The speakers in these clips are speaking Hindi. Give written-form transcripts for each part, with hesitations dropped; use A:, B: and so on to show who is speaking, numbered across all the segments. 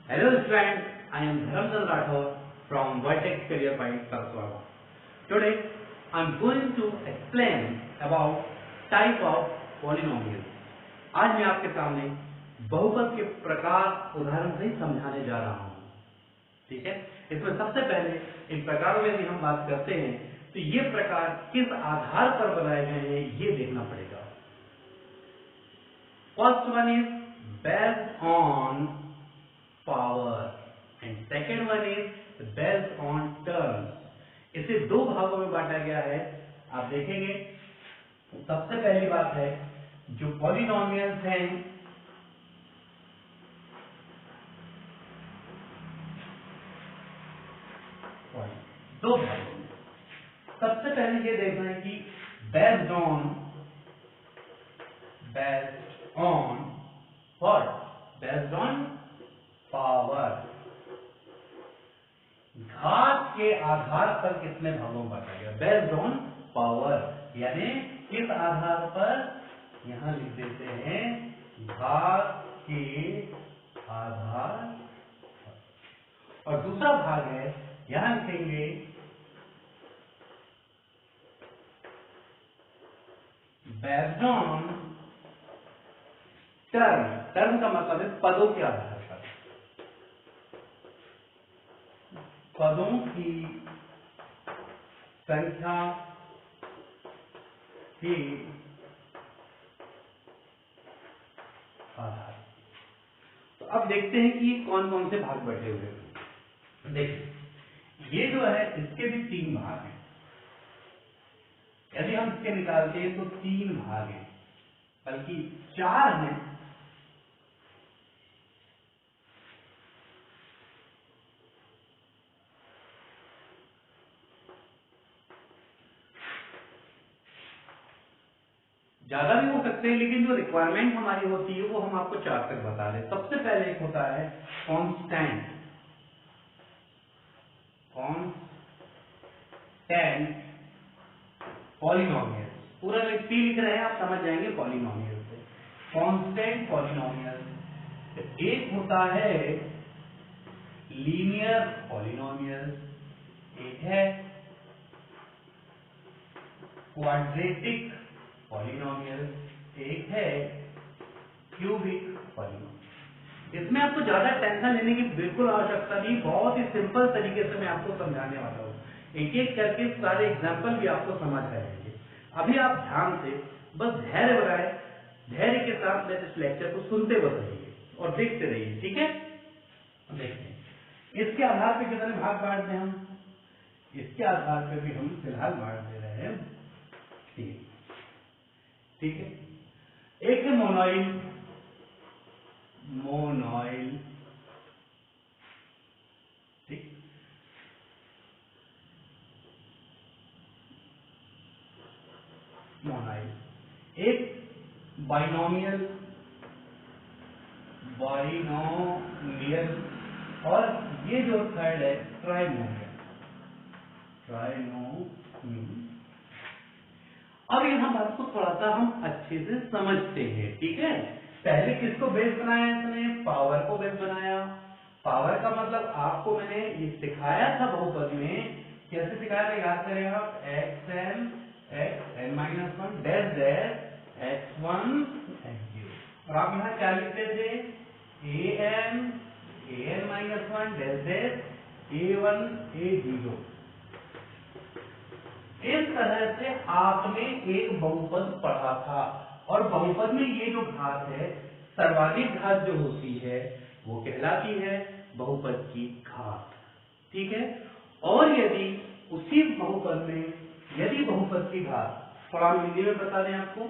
A: Hello friends, I am Dharamchand Rathore from Vertex Career Point, Kasaragod. Today I am going to explain about type of polynomials. आज मैं आपके सामने बहुपद के प्रकार उदाहरण से समझाने जा रहा हूँ। ठीक है, इसमें सबसे पहले इन प्रकारों में भी हम बात करते हैं तो ये प्रकार किस आधार पर बनाए गए हैं ये देखना पड़ेगा। First one is based on power and second one is based on terms. इसे दो भागों में बांटा गया है। आप देखेंगे सबसे पहली बात है जो पॉलिनोमियल्स हैं दो भागों में। सबसे पहले ये देखना है कि based on what, based on power, घात के आधार पर कितने भागों में बांटा गया। बेस्ड ऑन पावर यानी किस आधार पर, यहां लिख देते हैं घात के आधार पर। और दूसरा भाग है यहां लिखेंगे बेस्ड ऑन टर्म। टर्म का मतलब है पदों के आधार पर, पदों की संख्या के आधार। तो अब देखते हैं कि कौन कौन से भाग बटे हुए हैं। देखिए ये जो है इसके भी तीन भाग हैं। यदि हम इसके निकालते हैं तो तीन भाग हैं, बल्कि चार हैं। ज्यादा भी हो सकते हैं, लेकिन जो रिक्वायरमेंट हमारी होती है वो हम आपको चार तक बता दें। सबसे पहले एक होता है कांस्टेंट पॉलिनोमियल। पूरा पी लिख रहे हैं, आप समझ जाएंगे पॉलिनोमियल से। Constant polynomial. एक होता है लीनियर पॉलिनोमियल, एक है क्वाड्रेटिक पॉलिनोमियल, एक है क्यूबिक पॉलिनोमियल। इसमें आपको ज्यादा टेंशन लेने की बिल्कुल आवश्यकता नहीं, बहुत ही सिंपल तरीके से मैं आपको समझाने वाला हूँ। एक एक करके सारे एग्जाम्पल भी आपको समझ आएंगे। अभी आप ध्यान से बस धैर्य बनाए, धैर्य के साथ मेरे इस लेक्चर को सुनते बस रहिए और देखते रहिए। ठीक है, देखते हैं इसके आधार पर कितने भाग बांट दें हम। इसके आधार पर भी हम फिलहाल बांट दे रहे हैं तीन। ठीक है, एक है मोनोइल, ठीक, मोनोइल। एक बाइनोमियल, और ये जो थर्ड है ट्राइनोमियल। अब यहां बात को थोड़ा सा हम अच्छे से समझते हैं। ठीक है, पहले किसको बेस बनाया इसने, पावर को बेस बनाया। पावर का मतलब आपको मैंने ये सिखाया था बहुपद में, कैसे सिखाया था याद करें आप। xn-1 dash dash x1 x0। और आप यहाँ क्या लिखते थे, an-1 dash dash a1 a0। इस तरह से आपने एक बहुपद पढ़ा था। और बहुपद में ये जो घात है, सर्वाधिक घात जो होती है वो कहलाती है बहुपद की घात। ठीक है, और यदि उसी बहुपद में यदि बहुपद की घात, थोड़ा हिंदी में बता दें आपको।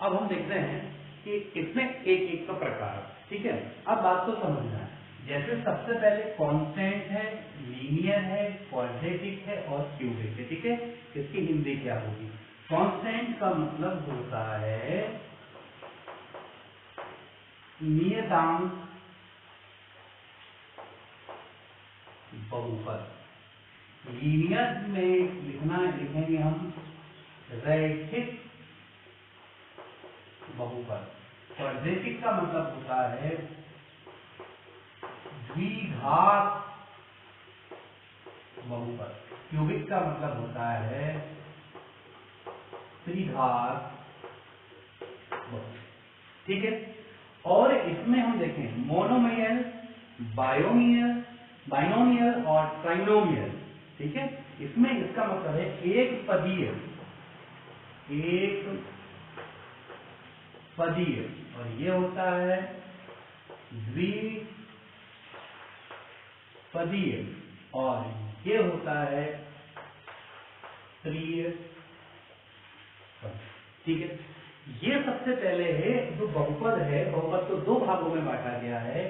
A: अब हम देखते हैं कि इसमें एक एक का प्रकार। ठीक है, अब बात को समझना है। जैसे सबसे पहले कांस्टेंट है, लीनियर है, क्वाड्रेटिक है और क्यूबिक है। ठीक है, इसकी हिंदी क्या होगी। कांस्टेंट का मतलब होता है नियतांक बहुपद। लीनियर में लिखेंगे हम रैखिक बहुपद। क्वाड्रेटिक का मतलब होता है द्विघात बहुपद, क्यूबिक का मतलब होता है त्रिघात बहुपद। ठीक है, और इसमें हम देखें मोनोमियल, बाइनोमियल और ट्राइनोमियल। ठीक है, इसमें इसका मतलब है एक पदीय और ये होता है द्विपदीय और ये होता है त्रिपदीय। ठीक है, ये सबसे पहले है जो बहुपद है, बहुपद को दो भागों में बांटा गया है।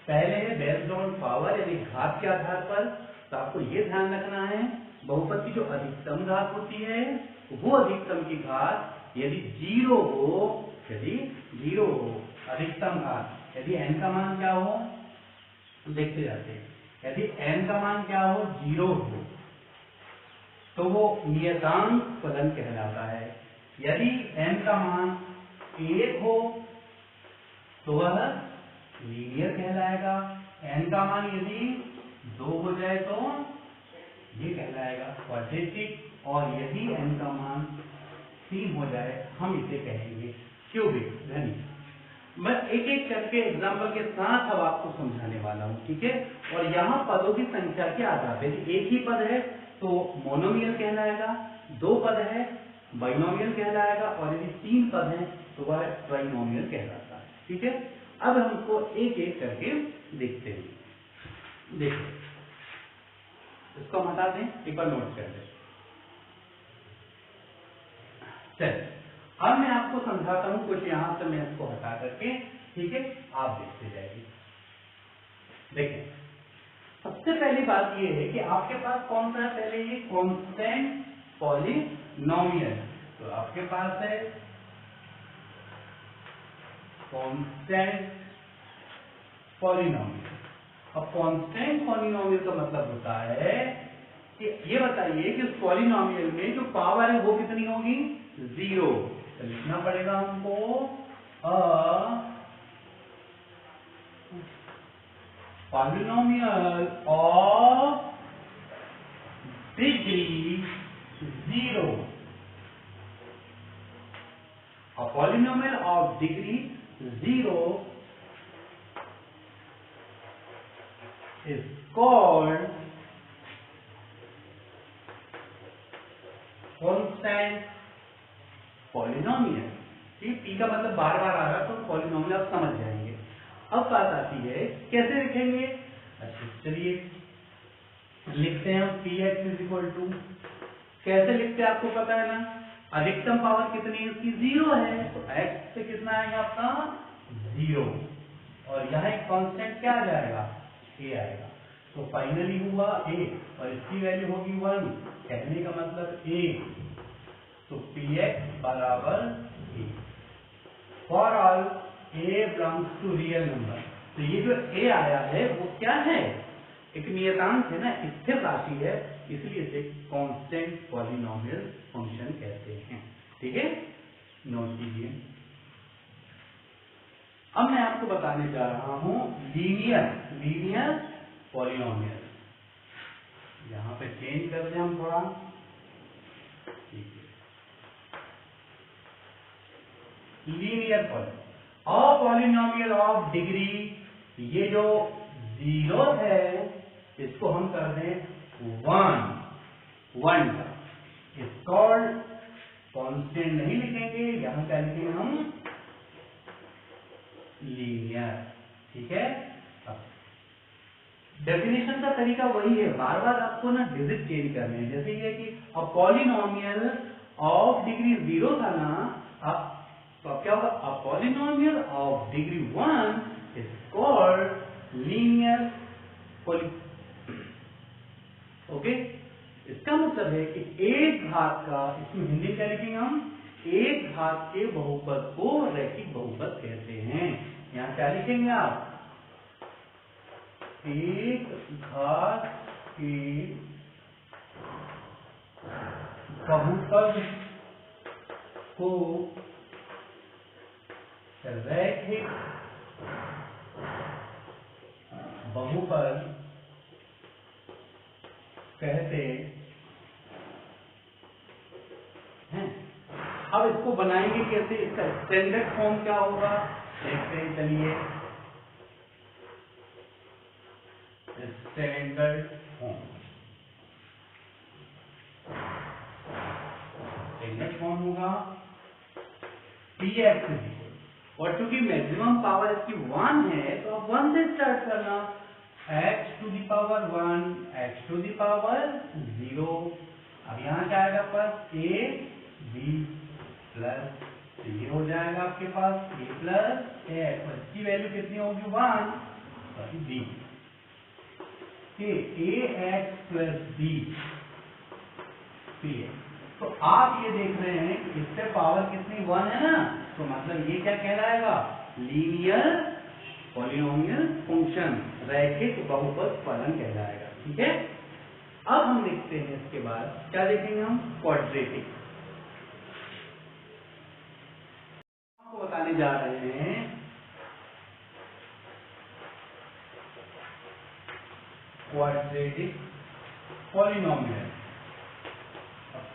A: पहले है बेस्ड ऑन पावर, यानी घात के आधार पर। तो आपको ये ध्यान रखना है बहुपद की जो अधिकतम घात होती है वो अधिकतम की घात यदि जीरो हो, अधिकतम घात, यदि n का मान क्या हो, देखते जाते हैं, यदि n का मान क्या हो, 0 हो तो वो नियतांक फलन कहलाता है। यदि n का मान 1 हो तो वह लीनियर कहलाएगा। n का मान यदि 2 हो जाए तो ये कहलाएगा क्वाड्रेटिक, और यदि n का मान 3 हो जाए हम इसे कहेंगे क्यूबिक, घनी। मैं एक एक करके एग्जाम्पल के साथ अब आपको समझाने वाला हूं। ठीक है, और यहाँ पदों की संख्या के आधार पर, यदि एक ही पद है तो मोनोमियल कहलाएगा, दो पद है बाइनोमियल कहलाएगा, और यदि तीन पद हैं तो वह ट्राइनोमियल कहलाता है। ठीक है, अब हम इसको एक एक करके देखते हैं। देखो, इसको हम हटा दें, एक बार नोट कर दें। चलिए, अब मैं आपको समझाता हूं कुछ, यहां से मैं इसको हटा करके। ठीक है, आप देखते जाइए। देखें, सबसे पहली बात यह है कि आपके पास कौन सा है, पहले ये कांस्टेंट पॉलिनोमियल। तो आपके पास है कांस्टेंट पॉलिनोमियल। अब कांस्टेंट पॉलिनोमियल का मतलब होता है कि ये बताइए कि उस पॉलिनोमियल में जो पावर है वो कितनी होगी, 0। तो लिखना पड़ेगा हमको polynomial of degree 0, a polynomial of degree 0 is called constant polynomial। ठीक, p का मतलब बार बार आ रहा तो पॉलिनोमियल आप समझ जाएंगे। अब बात आती है कैसे लिखेंगे। अच्छा, चलिए लिखते हैं हम px इज इक्वल टू, कैसे लिखते हैं आपको पता है ना, अधिकतम पावर कितनी है उसकी, 0 है, तो x से कितना आएगा आपका 0, और यहाँ एक कांस्टेंट क्या आ जाएगा, a आएगा। तो फाइनली हुआ a और इसकी वैल्यू होगी 1, कहने का मतलब a। तो px बराबर a for all a belongs to real number. तो ये जो a आया है वो क्या है, एक नियतांक है ना, स्थिर राशि है, इसलिए इसे कांस्टेंट पॉलिनोमियल फंक्शन कहते हैं। ठीक है, नोट कीजिए। अब मैं आपको बताने जा रहा हूं लीनियर पॉलिनोमियल। यहां पे चेंज करते हैं हम थोड़ा। ठीक है, लीनियर पॉलिनोमियल ऑफ डिग्री, ये जो 0 है इसको हम कर दें 1 का, इस कॉल्ड कांस्टेंट नहीं लिखेंगे, यहां क्या लिखेंगे हम, लीनियर। ठीक है, डेफिनेशन का तरीका वही है, बार बार आपको ना डिजिट चेंज करने हैं। जैसे ये कि अ पॉलिनोमियल ऑफ डिग्री 0 था ना, तो अब क्या होगा, a polynomial of degree 1 is called linear polynomial. Okay, इसका मतलब है कि एक घात का, इसमें हिंदी क्या लिखेंगे हम, एक घात के बहुपद को रैखिक बहुपद कहते हैं। यहां क्या लिखेंगे आप, एक घात के बहुपद को रैखिक बहुपद कहते हैं। अब इसको बनाएंगे कैसे, इसका स्टैंडर्ड फॉर्म क्या होगा देखते हैं। चलिए स्टैंडर्ड फॉर्म होगा px और चूंकि मैक्सिमम पावर इसकी 1 है तो अब 1 से स्टार्ट करना, x to the power 1 x to the power 0। अब यहाँ क्या आएगा पास a b प्लस, ये हो जाएगा आपके पास a प्लस x और इसकी वैल्यू कितनी होगी 1 sorry b ax plus b px। तो आप ये देख रहे हैं इससे पावर कितनी 1 है ना, तो मतलब ये क्या कहलाएगा लीनियर पॉलिनोमियल फंक्शन, रैखिक बहुपद फलन कहलाएगा। ठीक है, अब हम देखते हैं इसके बाद क्या देखेंगे हम, क्वाड्रेटिक। आपको बताने जा रहे हैं क्वाड्रेटिक पॉलिनोमियल।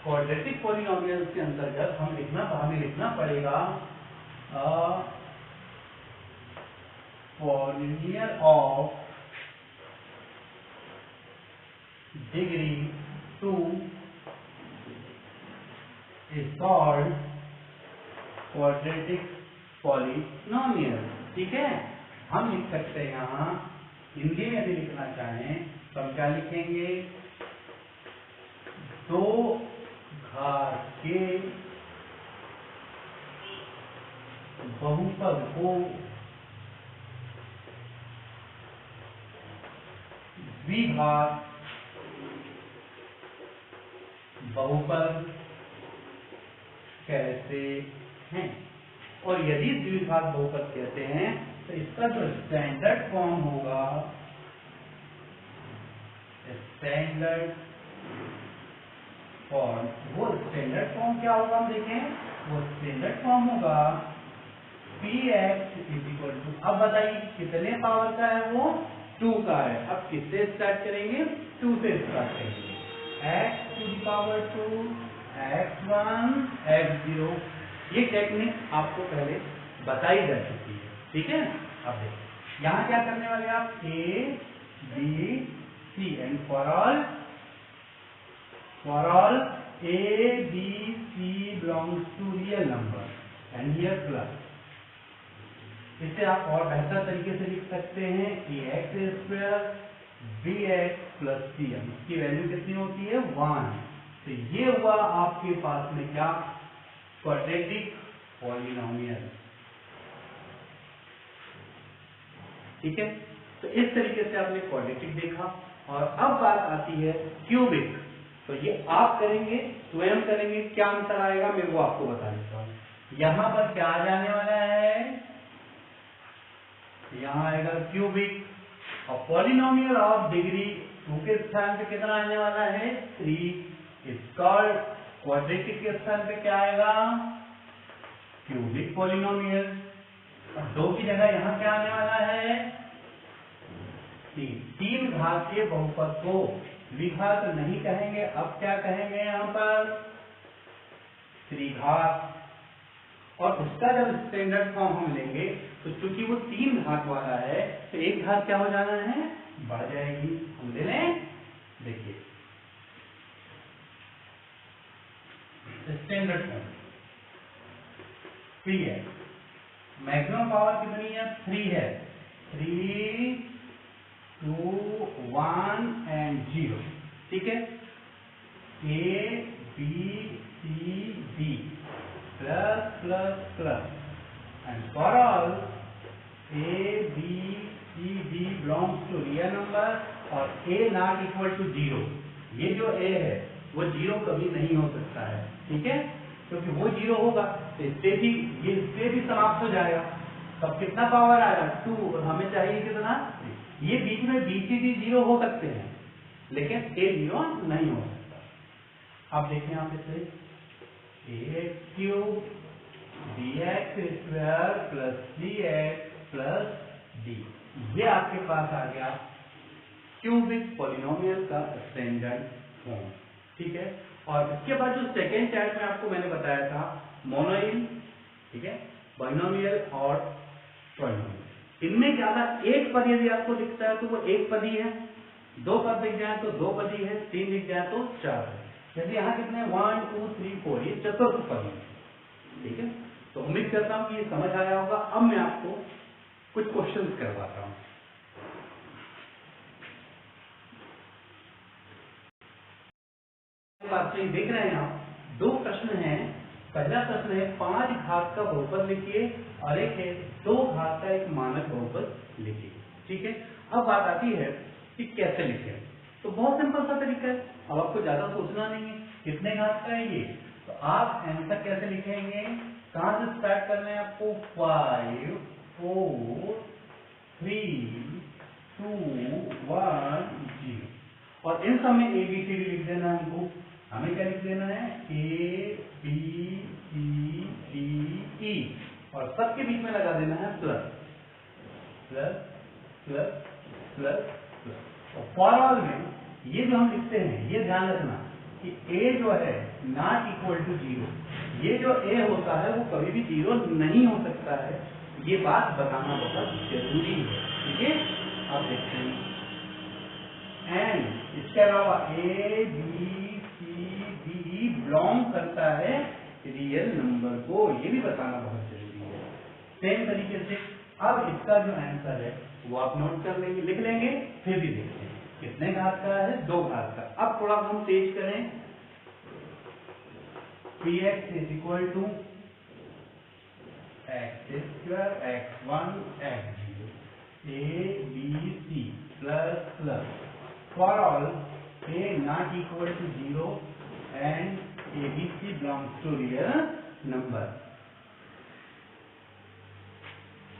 A: क्वाड्रेटिक पॉलिनोमियल के अंतर्गत हमें लिखना पड़ेगा polynomial of degree 2 is called quadratic polynomial. ठीक है, हम लिख सकते हैं यहाँ हिंदी में भी लिखना चाहें तो हम क्या लिखेंगे, 2 घात के बहुपद को द्विघात बहुपद कहते हैं। और यदि द्विघात बहुपद कहते हैं तो इसका जो स्टैंडर्ड फॉर्म होगा, स्टैंडर्ड फॉर्म, वो स्टैंडर्ड फॉर्म क्या होगा हम देखें, वो स्टैंडर्ड फॉर्म होगा px इक्वल टू, अब बताइए कितने पावर का है, वो 2 का है। अब किससे स्टार्ट करेंगे, 2 से स्टार्ट करेंगे, x to the power 2 x1 x0। ये टेक्निक आपको पहले बताई जा चुकी है। ठीक है, अब देखिए यहाँ क्या करने वाले आप, a b c and for all a b c belongs to real number and here plus। इसे आप और बेहतर तरीके से लिख सकते हैं, ax square bx plus cm, इसकी वैल्यू कितनी होती है 1। तो ये हुआ आपके पास में क्या, क्वाड्रेटिक पॉलिनोमियल। ठीक है, तो इस तरीके से आपने क्वाड्रेटिक देखा। और अब बात आती है क्यूबिक। तो ये आप करेंगे, स्वयं करेंगे, क्या अंतर आएगा मैं वो आपको बता देता हूं। यहां पर क्या आ जाने वाला है, यहाँ आएगा क्यूबिक और पॉलिनोमियल ऑफ डिग्री 2 के स्थान पे कितना आने वाला है 3 इज कॉल्ड क्वाड्रेटिक के स्थान पे क्या आएगा क्यूबिक पॉलिनोमियल। और 2 की जगह यहाँ क्या आने वाला है 3 घातीय बहुपद को द्विघात नहीं कहेंगे, अब क्या कहेंगे यहाँ पर त्रिघात। और उसका जब स्टैंडर्ड फॉर्म हम लेंगे तो चूंकि वो 3 घात वाला है तो एक घात क्या हो जाना है बढ़ जाएगी। हम ले लें, देखिए स्टैंडर्ड फॉर्म 3 है, मैक्सिमम पावर कितनी है 3 है, 3 2 1 एंड 0। ठीक है, A B C D plus plus plus and for all A B C D belongs to real number और A नॉट इक्वल टू 0। ये जो A है वो 0 कभी नहीं हो सकता है। ठीक है, क्योंकि वो 0 होगा तो इससे भी समाप्त हो जाएगा। तब कितना पावर आएगा 2 और हमें चाहिए कितना। ये बीच में BCD 0 हो सकते हैं लेकिन A 0 नहीं हो सकता। अब देखें आप इसे ax cube bx x square plus 3x plus D, ये आपके पास आ गया क्यूबिक पॉलिनोमियल का स्टैंडर्ड फॉर्म। ठीक है, और इसके बाद जो सेकेंड चैप्टर में आपको मैंने बताया था मोनोइल, ठीक है, बाइनोमियल और ट्राइनोमियल, इनमें क्या था, एक पद यदि आपको दिखता है तो वो एक पदी है, दो पद दिख जाए तो दो पदी है, तीन दिख जाए तो चार है। जैसे यहाँ कितने 1 2 3 4, ये चतुर्थ पदी है। ठीक है, तो उम्मीद करता हूँ कि ये समझ आया होगा। अब मैं आपको कुछ क्वेश्चंस करवाता हूँ। बात तो देख रहे हैं आप, दो प्रश्न हैं। पहला प्रश्न है 5 घात का बहुपद लिखिए और एक है 2 घात का एक मानक बहुपद लिखिए। ठीक है, अब बात आती है कि कैसे लिखें। तो बहुत सिंपल सा तरीका है, अब आपको ज्यादा सोचना नहीं है। कितने घात का है ये, तो आप आंसर कैसे लिखेंगे, कहां से स्टार्ट करना है आपको, 5 4 3 2 1 0, और इन सब में ABCD लिख देना है हमको। हमें क्या लिख देना है, ABCDE, और सबके बीच में लगा देना है plus plus plus plus plus. और फॉर ऑल में ये जो हम लिखते हैं, ये ध्यान रखना कि A जो है नॉट इक्वल टू 0, ये जो A होता है वो कभी भी 0 नहीं हो सकता है। ये बात बताना बहुत जरूरी है। ठीक है, आप देखते हैं एंड इसके अलावा ABCDE बिलोंग करता है रियल नंबर को, ये भी बताना बहुत जरूरी है। सेम तरीके से अब इसका जो आंसर है वो आप नोट कर लेंगे, लिख लेंगे, फिर भी देखते हैं कितने घात का है, 2 घात का। अब थोड़ा हम तेज करें, px is equal to x square x1 x0 ABC plus plus for all A not equal to 0 and ABC belongs to real number।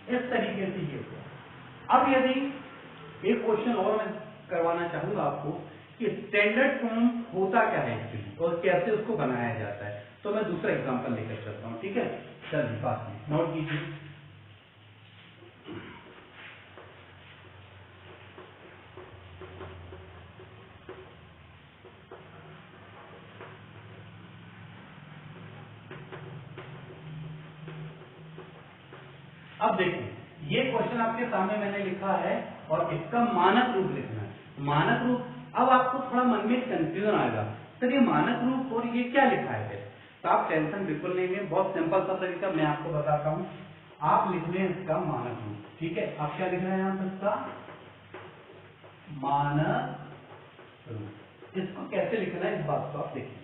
A: इस तरीके से ये। अब यदि एक क्वेश्चन और मैं करवाना चाहूंगा आपको कि स्टैंडर्ड फॉर्म होता क्या है एक्चुअली और कैसे उसको बनाया जाता है, तो मैं दूसरा एग्जांपल लेकर चलता हूं। ठीक है, चलिए पास में नोट कीजिए। अब देखिए, ये क्वेश्चन आपके सामने मैंने लिखा है और इसका मानक रूप लिखना है। मानक रूप, अब आपको थोड़ा मन में कंफ्यूजन आएगा, सर ये मानक रूप और ये क्या लिखा है। तो आप टेंशन बिल्कुल नहीं लें, बहुत सिंपल सा तरीका मैं आपको बताता हूँ। आप लिख लें इसका मानक रूप। ठीक है, आप क्या लिख रहे हैं, आप इसका मानक रूप। इसको कैसे लिखना है इस बात को आप देखिए।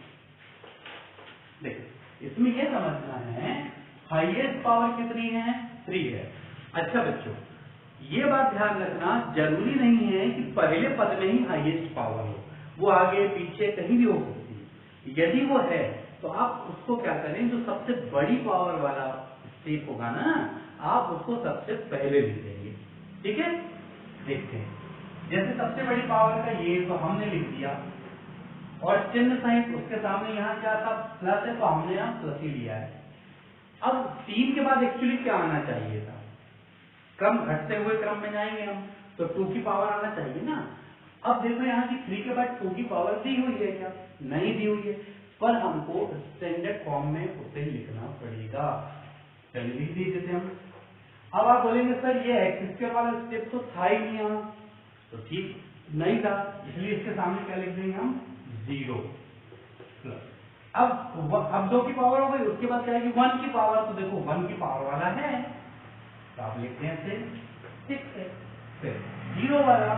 A: देखिए, इसमें यह समझना है हाईएस्ट पावर कितनी है, 3 है। अच्छा बच्चों, ये बात ध्यान रखना, जरूरी नहीं है कि पहले पद में ही हाईएस्ट पावर हो, वो आगे पीछे कहीं भी हो सकती है। यदि वो है तो आप उसको क्या करें, जो सबसे बड़ी पावर वाला स्टेप होगा ना, आप उसको सबसे पहले लिखेंगे। ठीक है, देखते हैं। जैसे सबसे बड़ी पावर का ये तो हमने लिख दिया, और चिन्ह सहित उसके सामने यहाँ क्या था, प्लस है, तो हमने यहाँ प्लस ही लिया है। अब 3 के बाद एक्चुअली क्या आना चाहिए था, क्रम घटते हुए क्रम में जाएंगे हम, तो 2 की पावर आना चाहिए ना। अब देखो यहाँ की 3 के बाद 2 की पावर दी हुई है क्या, नहीं दी हुई है, पर हमको स्टैंडर्ड फॉर्म में उसे लिखना पड़ेगा। चलिए लिख दीजिए हम। अब आप बोलेंगे सर ये एक्स स्क्वायर वाला स्टेप तो था ही नहीं यहाँ, तो ठीक नहीं था, इसलिए इसके सामने क्या लिख देंगे हम, 0 प्लस। अब 2 की पावर हो गई, उसके बाद क्या है 1 की पावर, तो देखो 1 की पावर वाला है, तो आप लिखते हैं से 6 है, फिर 0 वाला,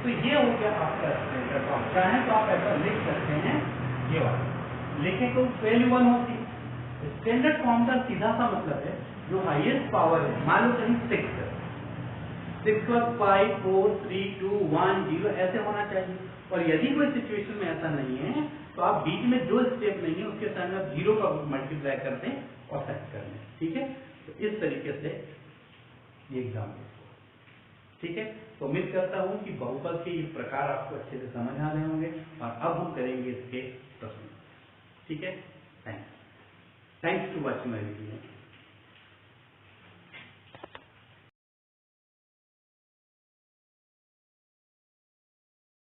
A: तो ये हो गया आपका स्टैंडर्ड फॉर्म। चाहे तो आप ऐसा लिख सकते हैं, ये वाला लेकिन तो वैल्यू 1 होती। स्टैंडर्ड फॉर्म का सीधा सा मतलब है जो हाईएस्ट पावर है, मान लो कहीं 6 है, 6 + 5 4 3 2 1 0 ऐसे होना चाहिए। और यदि कोई सिचुएशन में ऐसा नहीं है तो आप बीच में जो स्टेप नहीं है उसके साथ आप 0 का मल्टीप्लाई कर दें और सेट कर लें। ठीक है, तो इस तरीके से ये एग्जाम्पल। ठीक है, तो उम्मीद करता हूं कि बहुपद के ये प्रकार आपको अच्छे से समझ आ रहे होंगे, और अब हम करेंगे इसके प्रश्न। ठीक है, thanks. Thanks to watching my video.